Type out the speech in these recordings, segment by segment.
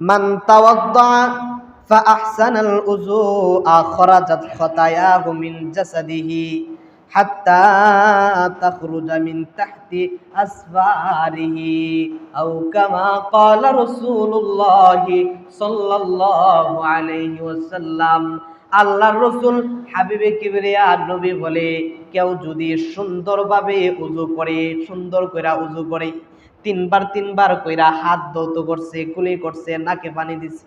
মান তাওয়াদ্দা ফাআহসানাল উযুআ খরাজাত খাতায়াহু মিন জাসাদিহি হাত্তা তাখরুজা মিন তাহতি আসফারিহি আও কামা ক্বালা রাসূলুল্লাহি সাল্লাল্লাহু আলাইহি ওয়াসাল্লাম। আল্লাহর রাসূল হাবিবে কিবরিয়া নবী বলে, কেউ যদি সুন্দরভাবে ওযু করে, সুন্দর কইরা ওযু করে, তিনবার কইরা হাত ধৌত করছে, কুলি করছে, নাকে পানি দিছে,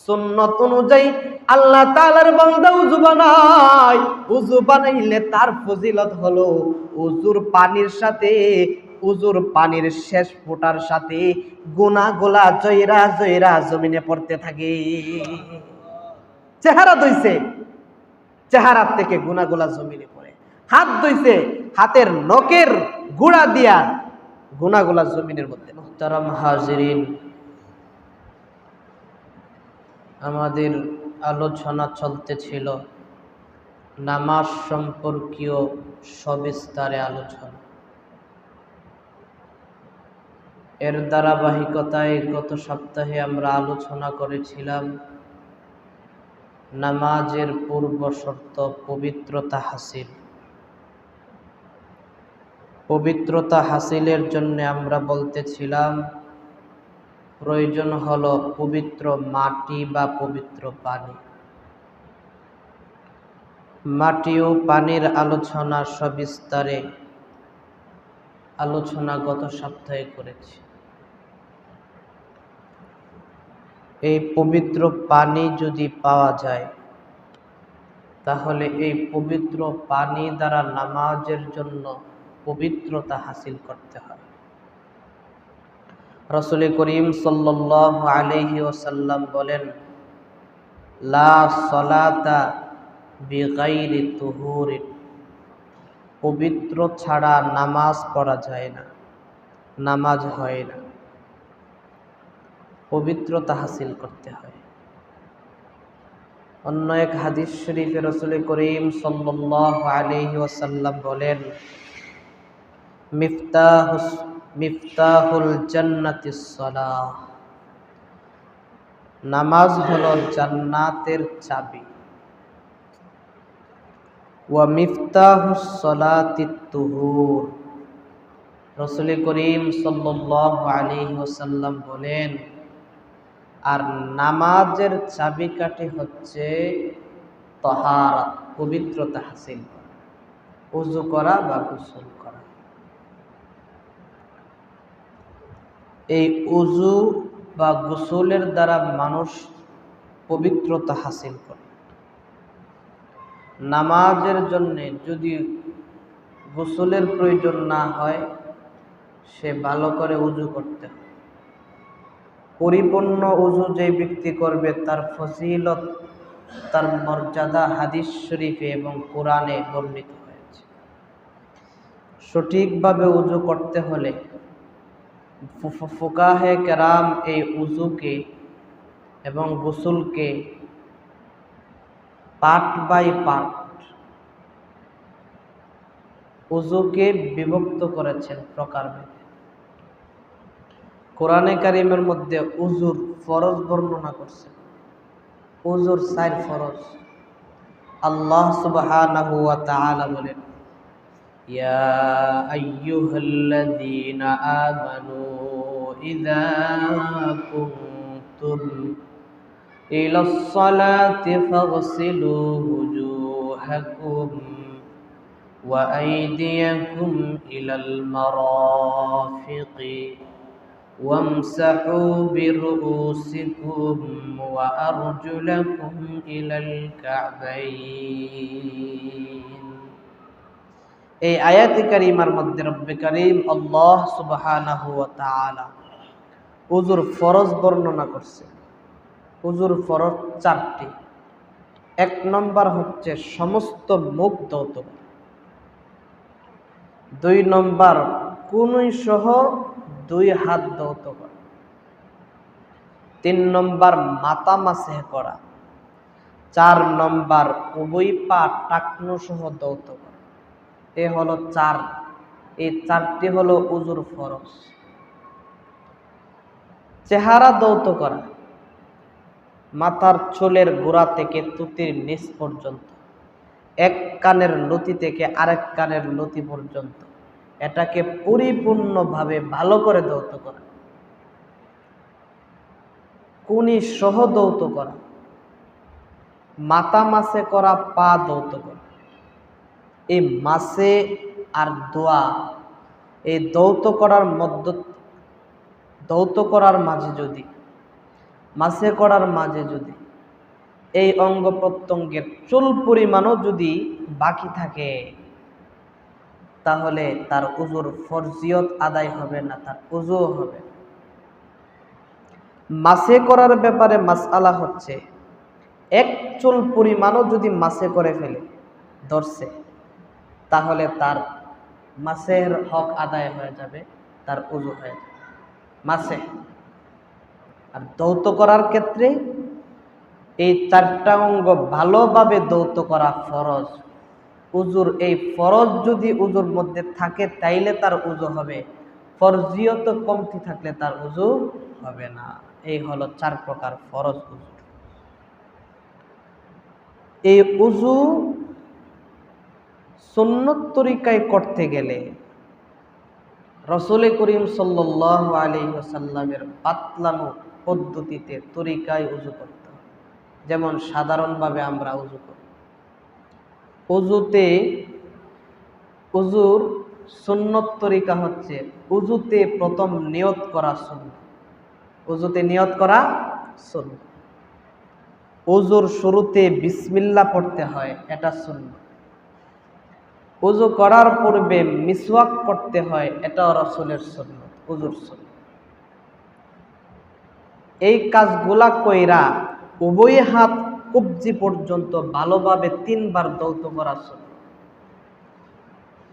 সুন্নত অনুযায়ী আল্লাহ তাআলার বান্দা ওযু বানায়। ওযু বানাইলে তার ফজিলত হলো ওযুর পানির শেষ ফোঁটার সাথে গুনাহগুলা জয়রা জয়রা জমিনে পড়তে থাকে। চেহারা ধুইছে, চেহারার থেকে গুনাহগুলা জমিনে পড়ে। হাত ধুইছে, হাতের নখের গুড়া দিয়া গুনাহগুলা জমিনের মধ্যে। মুহতারাম হাজিরিন, আমাদের আলোচনা চলতেছিল নামাজ সম্পর্কীয় সবিস্তারে আলোচনা। এর ধারাবাহিকতায় গত সপ্তাহে আমরা আলোচনা করেছিলাম নামাজের পূর্ব শর্ত পবিত্রতা হাসিল। পবিত্রতা হাসিলের জন্য আমরা বলতেছিলাম প্রয়োজন হলো পবিত্র মাটি বা পবিত্র পানি। মাটি ও পানির আলোচনা সবিস্তারে আলোচনা গত সপ্তাহে করেছি। এই পবিত্র পানি যদি পাওয়া যায় তাহলে এই পবিত্র পানি দ্বারা নামাজের জন্য পবিত্রতা হাসিল করতে হয়। রাসূল করিম সাল্লাল্লাহু আলাইহি ওয়াসাল্লাম বলেন, লা সলাতা বিগাইরি তুহুরিন, পবিত্র ছাড়া নামাজ পড়া যায় না, নামাজ হয় না। পবিত্রতা হাসিল করতে হয়। অন্য এক হাদিস শরীফে রাসূল করিম সাল্লাল্লাহু আলাইহি ওয়াসাল্লাম বলেন, মিফতাহুল জান্নাতিস সালাহ, নামাজ হলো জান্নাতের চাবি। ওয়া মিফতাহুস সালাতিত তুহুর, রাসূল করিম সাল্লাল্লাহু আলাইহি ওয়াসাল্লাম বলেন, আর নামাজের চাবিকাঠি হচ্ছে তাহারাত, পবিত্রতা হাসিল করা, ওযু করা বা গোসল করা। এই ওযু বা গোসলের দ্বারা মানুষ পবিত্রতা হাসিল করে। নামাজের জন্য যদি গোসলের প্রয়োজন না হয়, সে ভালো করে ওযু করতে হয়। পরিপূর্ণ ওযু যে ব্যক্তি করবে তার ফজিলত, তার মর্যাদা হাদিস শরীফে এবং কোরআনে বর্ণিত হয়েছে। সঠিকভাবে ওযু করতে হলে ফুকাহে কেরাম এই ওযুকে এবং গোসলকে পার্ট বাই পার্ট ওযুকে বিভক্ত করেছেন প্রকারভেদে। কোরআনে কারীমের মধ্যে ওযুর ফরজ বর্ণনা করছেন। ওযুর 4 ফরজ। আল্লাহ সুবহানাহু ওয়া তাআলা বলেন, ইয়া আইয়ুহাল্লাযীনা আমানু ইযা কুনতুম ইলাস সালাতি ফাগসিলু ওয়ুজুহাকুম ওয়া আইদিয়াকুম ইলাল মারাফিকি ওয়ামসাহু বিরুউসিকুম ওয়া আরজুলাকুম ইলাল কা'বাইন। এই আয়াতে কারিমার মধ্যে রব্বে কারীম আল্লাহ সুবহানাহু ওয়া তাআলা ওযুর ফরজ বর্ণনা করছে। ওযুর ফরজ 4টি। 1 নম্বর হচ্ছে সমস্ত মুখ ধৌত করা। 2 নম্বর কনুই সহ 2 হাত ধৌত করা। 3 নম্বর মাথা মাসহ করা। 4 নম্বর উভয় পা টাকনু সহ ধৌত করা। এ হলো 4। এই 4টি হলো ওযুর ফরজ। চেহারা ধৌত করা, মাথার চুলের গোড়া থেকে তুতির নিচ পর্যন্ত, এক কানের লতি থেকে আরেক কানের লতি পর্যন্ত, এটাকে পরিপূর্ণভাবে ভালো করে ধৌত করা, কুনি সহ ধৌত করা, মাথা মাসে করা, পা ধৌত করা। এই মাসে আর দোয়া, এই ধৌত করার মাঝে যদি, মাসে করার মাঝে যদি এই অঙ্গ প্রত্যঙ্গের চুল পরিমাণও যদি বাকি থাকে, তাহলে তার উজুর ফরজিয়ত আদায় হবে না, তার উজুও হবে। মাসে করার ব্যাপারে মাসআলা হচ্ছে, এক চুল পরিমাণও যদি মাসে করে ফেলে ধরছে, তাহলে তার মাসের হক আদায় হয়ে যাবে, তার উজু হয়ে যাবে মাসে। আর ধৌত করার ক্ষেত্রে এই চারটা অঙ্গ ভালোভাবে ধৌত করা ফরজ। উজুর এই ফরজ যদি উজুর মধ্যে থাকে তাইলে তার উজু হবে, ফরজিয়ত কমতি থাকলে তার উজু হবে না। এই হলো 4 প্রকার ফরজ উজু। এই উজু সুন্নত তরিকায় করতে গেলে রাসূল করিম সাল্লাল্লাহু আলাইহি ওয়াসাল্লামের বাতলানো পদ্ধতিতে তরিকায় উজু করতে হবে। যেমন সাধারণভাবে আমরা উজু করি, উজুর সুন্নত তরিকা হচ্ছে, উজুতে প্রথম নিয়ত করা সুন্নাত। উজুতে নিয়ত করা সুন্নাত। উজুর শুরুতে বিসমিল্লাহ পড়তে হয়, এটা সুন্নাত। উজু করার পূর্বে মিসওয়াক করতে হয়, এটাও রাসূলের সুন্নাত, উজুর সুন্নাত। এই কাজগুলা কইরা উভয় হাত কবজি পর্যন্ত ভালোভাবে 3 বার ধৌত করা সুন্নাত।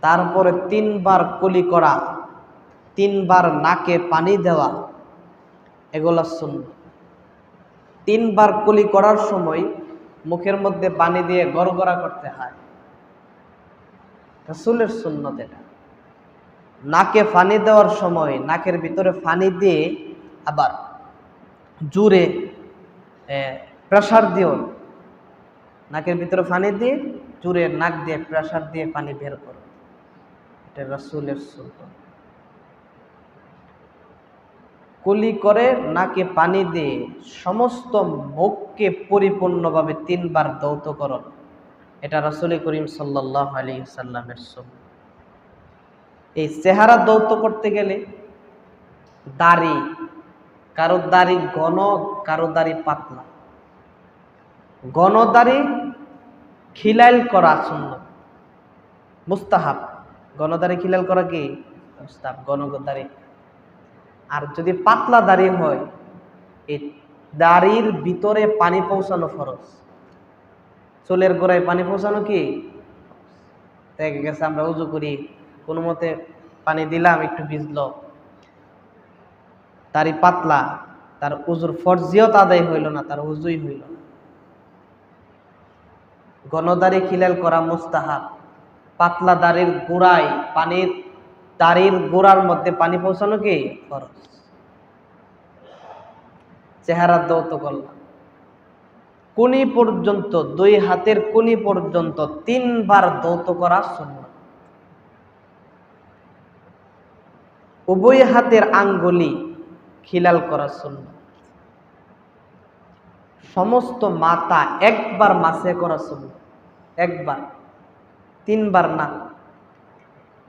তারপরে 3 বার কুলি করা, 3 বার নাকে পানি দেওয়া, এগুলা সুন্নাত। 3 বার কুলি করার সময় মুখের মধ্যে পানি দিয়ে গড়গড়া করতে হয়, রাসূলের সুন্নাত এটা। নাকে পানি দেওয়ার সময় নাকের ভিতরে পানি দিয়ে আবার জোরে প্রেসার দিও, নাকের ভিতরে পানি দিয়ে জোরে নাক দিয়ে প্রেসার দিয়ে পানি বের করো, এটা রাসূলের সুন্নাত। কুলি করে নাকে পানি দিয়ে সমস্ত মুখকে পরিপূর্ণভাবে 3 বার ধৌত করো, এটা রাসূল করিম সাল্লাল্লাহু আলাইহি ওয়াসাল্লামের সুন্নাত। এই চেহারা ধৌত করতে গেলে দাড়ি, কারো দাড়ি ঘন, কারো দাড়ি পাতলা, ঘন দাড়ি খিলাইল করা সুন্নাত, মুস্তাহাব। ঘন দাড়ি খিলাইল করা কি মুস্তাহাব, ঘন দাড়ি। আর যদি পাতলা দাড়ি হয়, এই দাড়ির ভিতরে পানি পৌঁছানো ফরজ। চুলের গোড়ায় পানি পৌঁছানো কি দেখে গেছে, আমরা উজু করি কোনো মতে পানি দিলাম, একটু ভিজলো, দাড়ি পাতলা, তার উজুর ফরজিয়ত আদায় হইল না, তার উজুই হইল না। ঘন দাড়ি খিলাল করা মুস্তাহাব, পাতলা দাড়ির গোড়ায় পানির, দাড়ির গোড়ার মধ্যে পানি পৌঁছানো কি ফরজ। চেহারা ধৌত করলাম, কুনি পর্যন্ত, 2 হাতের কুনি পর্যন্ত 3 বার ধৌত করা সুন্নাত। উভয় হাতের আঙ্গুলি খিলাল করা সুন্নাত। সমস্ত মাথা একবার মাসে করা সুন্নাত, একবার, 3 বার না,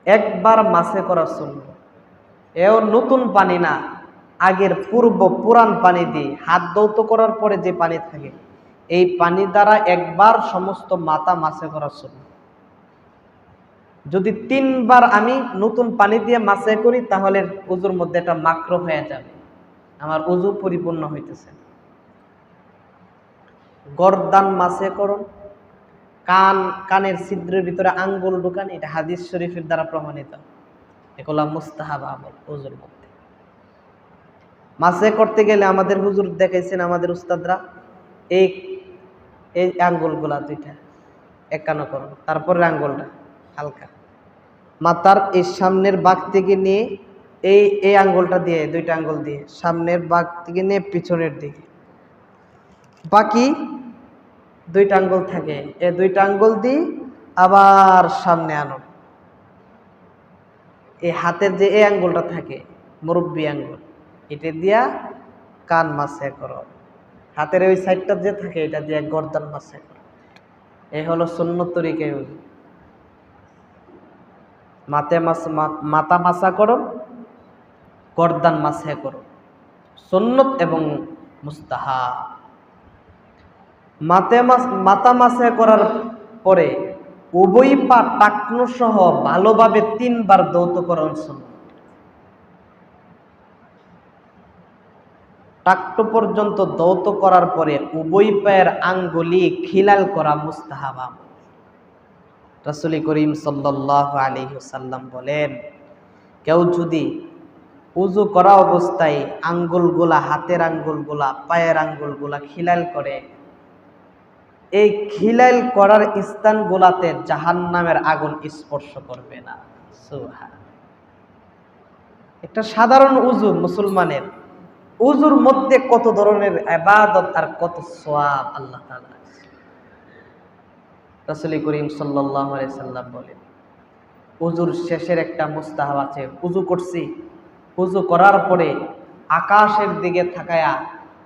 একবার মাসে করা সুন্নাত। এও নতুন পানি না, আগের পুরান পানি দিয়ে হাত ধৌত করার পরে যে পানি থাকে, এই পানি দ্বারা একবার সমস্ত মাথা মাসে করা সুন্নাত। যদি 3 বার আমি নতুন পানি দিয়ে মাসে করি, তাহলে উজুর মধ্যে এটা মাকরুহ হয়ে যাবে, আমার উজু পরিপূর্ণ হইতেছে। গর্দান মাসে করুন, কানের ছিদ্রের ভিতরে আঙ্গুল ঢুকান, এটা হাদিস শরীফের দ্বারা প্রমাণিত। এগুলা মুস্তাহাব আমল উজুর মধ্যে। মাসে করতে গেলে আমাদের হুজুর দেখাইছেন, আমাদের উস্তাদরা, এই আঙ্গুলগুলা 2টা একানো করুন, তারপরে আঙ্গুলটা হালকা মাথার এই সামনের বাগ থেকে নিয়ে এই আঙ্গুলটা দিয়ে, 2টা আঙ্গুল দিয়ে সামনের বাগ থেকে নিয়ে পিছনের দিকে বাকি দুইটা আঙ্গুল থাকে, এই দুইটা আঙ্গুল দিয়ে আবার সামনে আনো। এই হাতের যে এই আঙ্গুলটা থাকে মুরব্বি আঙ্গুল, এটা দিয়া কান মাসে করো। হাতের ওই সাইডটা যে থাকে এটা দিয়ে গর্দান মাসে করো। এই হলো সুন্নত তরিকায় উযু। মাথা মাসা করো, গর্দান মাসে করো, সুন্নত এবং মুস্তাহাব। মাথা মাসে করার পরে উভয় পা টাকনু সহ ভালোভাবে 3 বার দৌতকরণ সুন্নত। টাকটু পর্যন্ত দৌত করার পরে উভয় পায়ের আঙ্গুলি খিলাল করা মুস্তাহাব। রাসূল করিম সাল্লাল্লাহু আলাইহি ওয়াসাল্লাম বলেন, কেউ যদি উযু করা অবস্থায় আঙ্গুলগুলা, হাতের আঙ্গুলগুলা, পায়ের আঙ্গুলগুলা খিলাল করে, এই খিলাল করার স্থানগুলাতে জাহান্নামের আগুন স্পর্শ করবে না। সুবহানাল্লাহ। একটা সাধারণ উযু মুসলমানের, উযুর মধ্যে কত ধরনের ইবাদত আর কত সওয়াব আল্লাহ তাআলা। রাসূল করিম সাল্লাল্লাহু আলাইহি সাল্লাম বলেন, উযুর শেষের একটা মুস্তাহাব আছে। উযু করছি, উযু করার পরে আকাশের দিকে তাকায়া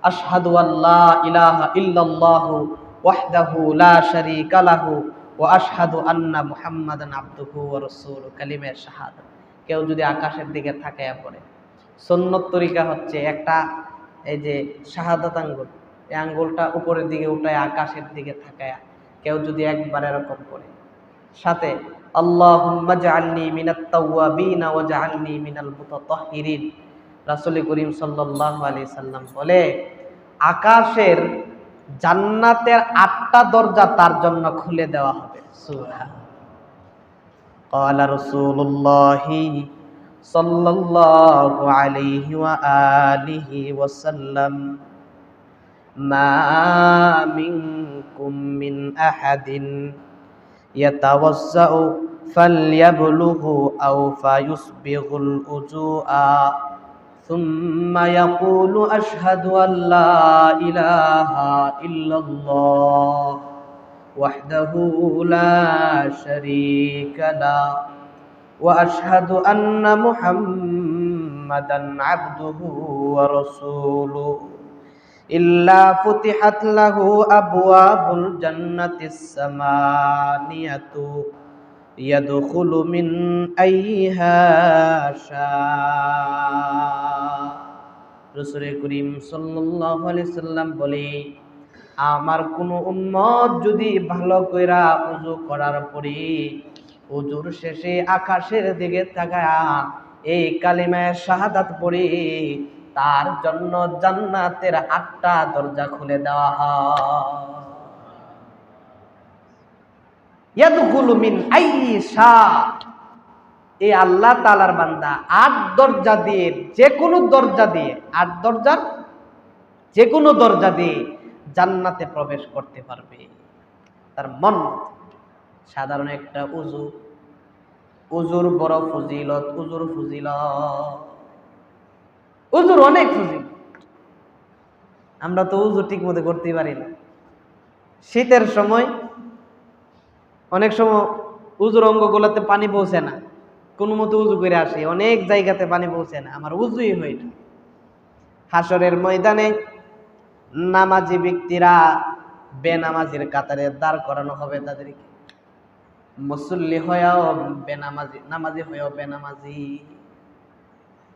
আশহাদু আল্লা ইলাহা ইল্লাল্লাহু ওয়াহদাহু লা শারীকা লাহু ওয়া আশহাদু আন্না মুহাম্মাদান আবদুহু ওয়া রাসূলুহু, কালিমা শাহাদাত। কেউ যদি আকাশের দিকে তাকায়া পড়ে, সুন্নত তরিকা হচ্ছে একটা এই যে শাহাদাত আঙ্গুল, এই আঙ্গুলটা উপরের দিকে উঠায় আকাশের দিকে তাকায়া কেউ যদি একবার এরকম করে, সাথে আল্লাহুম্মা জাআলনি মিনাত তাওয়াবিন ওয়া জাআলনি মিনাল মুতাতাহহিরিন। রাসূল করিম সাল্লাল্লাহু আলাইহি সাল্লাম বলে, আকাশের জান্নাতের 8টা দরজা তার জন্য খুলে দেওয়া হবে। সুবহানাল্লাহ। ক্বালা রাসূলুল্লাহি সাল্লাল্লাহু আলাইহি ওয়া আলিহি ওয়াসাল্লাম, মা মিনকুম মিন আহাদিন ইয়াতাওয়াজ্জাউ ফালইয়াবলুগু আও ফায়ুসবিগুল উযুআ সুম্মা ইয়াকুলু আশহাদু আল্লা ইলাহা ইল্লাল্লাহ ওয়াহদাহু লা শারীকা লাহু ওয়া আশহাদু আন্না মুহাম্মাদান আবদুহু ওয়া রাসূলুহু ইল্লা ফুতিহাত লাহু আবওয়াবুল জান্নাতিস সামানিয়াতু ইয়াদখুলু মিন আইহা শা। রাসূল করিম সাল্লাল্লাহু আলাইহি সাল্লাম বলে, আমার কোন উম্মত যদি ভালো কইরা ওযু করার পরে ওযুর শেষে আকাশের দিকে তাকায়া এই কালিমা শাহাদাত পড়ে, তার জন্য জান্নাতের 8টা দরজা খুলে দেওয়া হয়। ইয়াদখুলু মিন আইশা, এই আল্লাহ তাআলার বান্দা 8 দরজা দিয়ে, যে কোনো দরজা দিয়ে, 8 দরজার যে কোনো দরজা দিয়ে জান্নাতে প্রবেশ করতে পারবে তার মন। সাধারণ একটা উযু, উযুর বড় ফজিলত, উযুর ফজিলত, উযুর অনেক ফজিলত। আমরা তো উযু ঠিক মতো করতে পারি না। শীতের সময় অনেক সময় উযুর অঙ্গগুলোতে পানি পৌঁছে না, কোনো মতো উযু করে আসে, অনেক জায়গাতে পানি পৌঁছে না, আমার উযুই হয় না। হাসরের ময়দানে নামাজি ব্যক্তিরা বেনামাজির কাতারে দাঁড় করানো হবে তাদেরকে, মুসল্লি হয়েও বেনামাজি, নামাজি হয়েও বেনামাজি।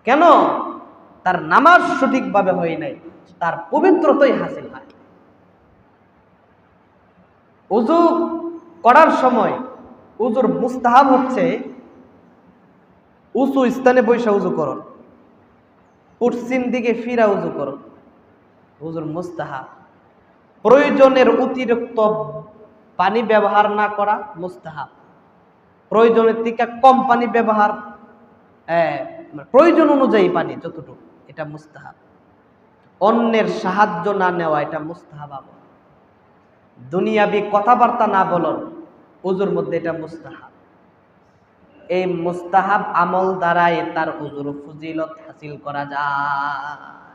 কেন? তার নামাজ সঠিকভাবে হয় নাই, তার পবিত্রতাই হাসিল হয়। উযু করার সময় উযুর মুস্তাহাব হচ্ছে উঁচু স্থানে বসে উযু করো, পশ্চিম দিকে ফিরা উযু করো, উযুর মুস্তাহাব। প্রয়োজনের অতিরিক্ত পানি ব্যবহার না করা মুস্তাহাব, প্রয়োজনের থেকে কম পানি ব্যবহার, প্রয়োজন অনুযায়ী পানি যতটুকু, এটা মুস্তাহাব। অন্যের সাহায্য না নেওয়া, এটা মুস্তাহাব আমল। দুনিয়াবি কথাবার্তা না বলন উযুর মধ্যে, এটা মুস্তাহাব। এই মুস্তাহাব আমল দ্বারাই তার উযুর ফজিলত হাসিল করা যায়।